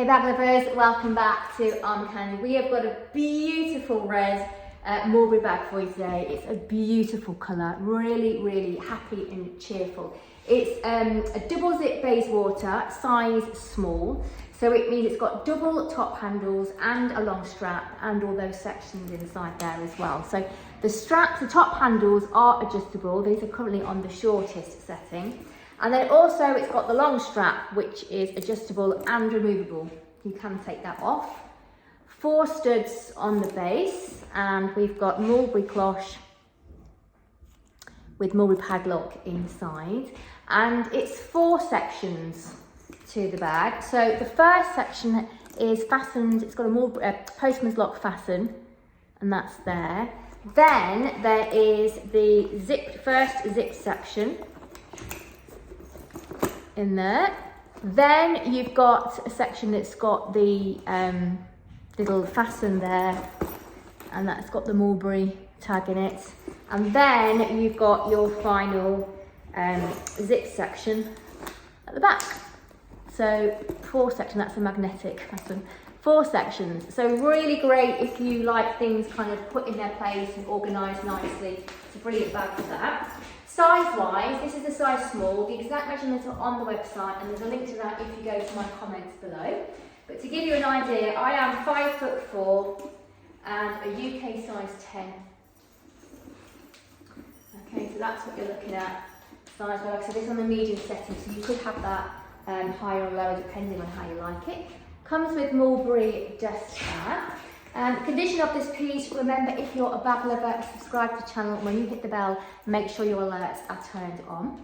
Hey bag lovers, welcome back to Armcandy. We have got a beautiful red Mulberry bag for you today. It's a beautiful colour, really happy and cheerful. It's a double zip Bayswater, size small. So it means it's got double top handles and a long strap and all those sections inside there as well. So the straps, the top handles are adjustable. These are currently on the shortest setting. And then also it's got the long strap, which is adjustable and removable. You can take that off. 4 studs on the base, and we've got mulberry cloche with mulberry padlock inside. And it's 4 sections to the bag. So the first section is fastened, it's got a postman's lock fasten, and that's there. Then there is the first zip section in there. Then you've got a section that's got the little fasten there, and that's got the mulberry tag in it. And then you've got your final zip section at the back. So 4 sections, that's a magnetic fasten. 4 sections. So really great if you like things kind of put in their place and organised nicely. It's a brilliant bag for that. Size-wise, this is a size small. The exact measurements are on the website, and there's a link to that if you go to my comments below. But to give you an idea, I am 5'4" and a UK size 10. Okay, so that's what you're looking at size-wise. So this is on the medium setting, so you could have that higher or lower depending on how you like it. Comes with mulberry dust bag. Condition of this piece, remember, if you're a bag lover, subscribe to the channel. When you hit the bell, make sure your alerts are turned on.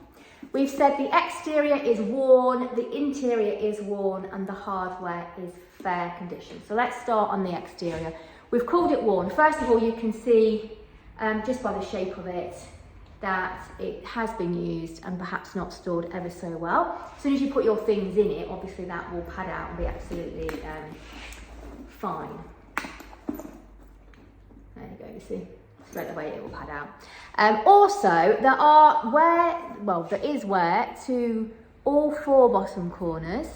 We've said the exterior is worn, the interior is worn, and the hardware is fair condition. So let's start on the exterior. We've called it worn. First of all, you can see just by the shape of it that it has been used and perhaps not stored ever so well. As soon as you put your things in it, obviously that will pad out and be absolutely fine. There you go, you see, straight away it will pad out. Also, there is wear to all 4 bottom corners.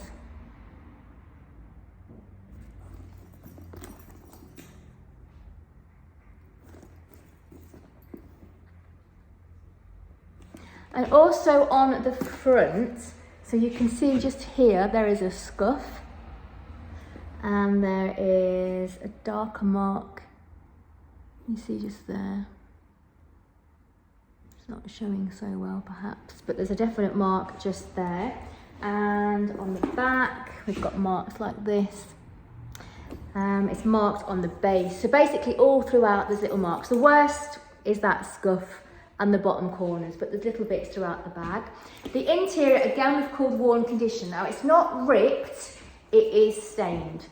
And also on the front, so you can see just here, there is a scuff. And there is a darker mark. You see just there. It's not showing so well perhaps, but there's a definite mark just there. And on the back, we've got marks like this. It's marked on the base. So basically all throughout there's little marks. The worst is that scuff and the bottom corners, but there's little bits throughout the bag. The interior, again, we've called worn condition. Now it's not ripped, it is stained.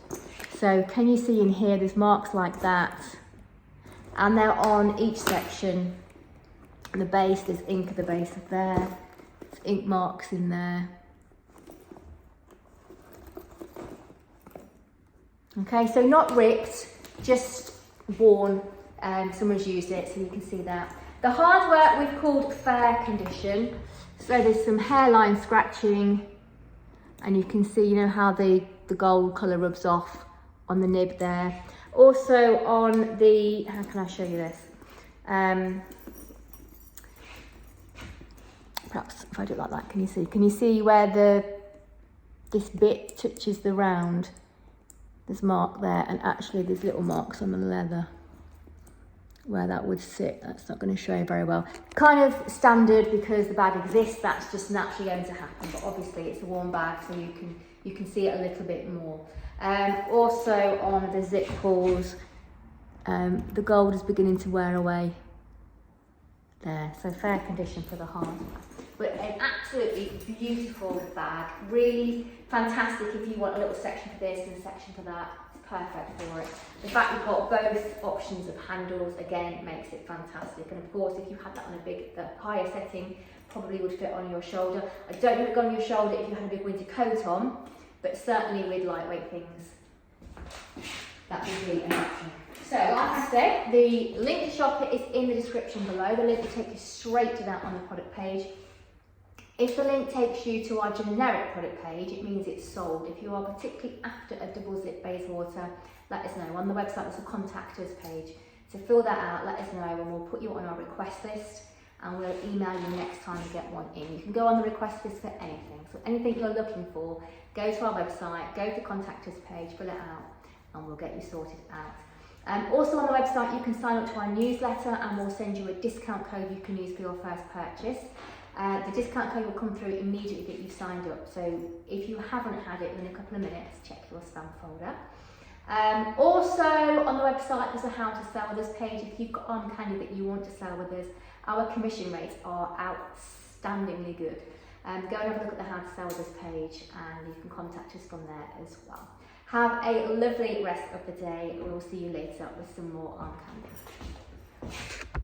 So can you see in here, there's marks like that. And they're on each section. The base, there's ink at the base of there. There's ink marks in there. Okay, so not ripped, just worn. Someone's used it, so you can see that. The hardware we've called fair condition. So there's some hairline scratching, and you can see, you know, how the gold colour rubs off on the nib there. Also on the, how can I show you this? Perhaps if I do it like that, can you see? Can you see where this bit touches the round? There's mark there, and actually there's little marks on the leather where that would sit. That's not going to show very well. Kind of standard because the bag exists, that's just naturally going to happen, but obviously it's a warm bag, so you can see it a little bit more. Also on the zip pulls, the gold is beginning to wear away there, so fair condition for the hardware. But an absolutely beautiful bag, really fantastic if you want a little section for this and a section for that. It's perfect for it. The fact you've got both options of handles, again, makes it fantastic. And of course, if you had that on a higher setting, probably would fit on your shoulder. I don't know if it would go on your shoulder if you had a big winter coat on, but certainly with lightweight things, that would be an option. So, like I said, the link to shop it is in the description below. The link will take you straight to that on the product page. If the link takes you to our generic product page, it means it's sold. If you are particularly after a double zip Bayswater, let us know. On the website there's a contact us page. So fill that out, let us know, and we'll put you on our request list, and we'll email you next time you get one in. You can go on the request list for anything. So anything you're looking for, go to our website, go to the contact us page, fill it out, and we'll get you sorted out. Also on the website you can sign up to our newsletter, and we'll send you a discount code you can use for your first purchase. The discount code will come through immediately that you've signed up, so if you haven't had it within a couple of minutes, check your spam folder. Also on the website there's a how to sell with us page. If you've got Armcandy that you want to sell with us, our commission rates are outstandingly good. Go and have a look at the how to sell with us page, and you can contact us from there as well. Have a lovely rest of the day. We'll see you later with some more Armcandy.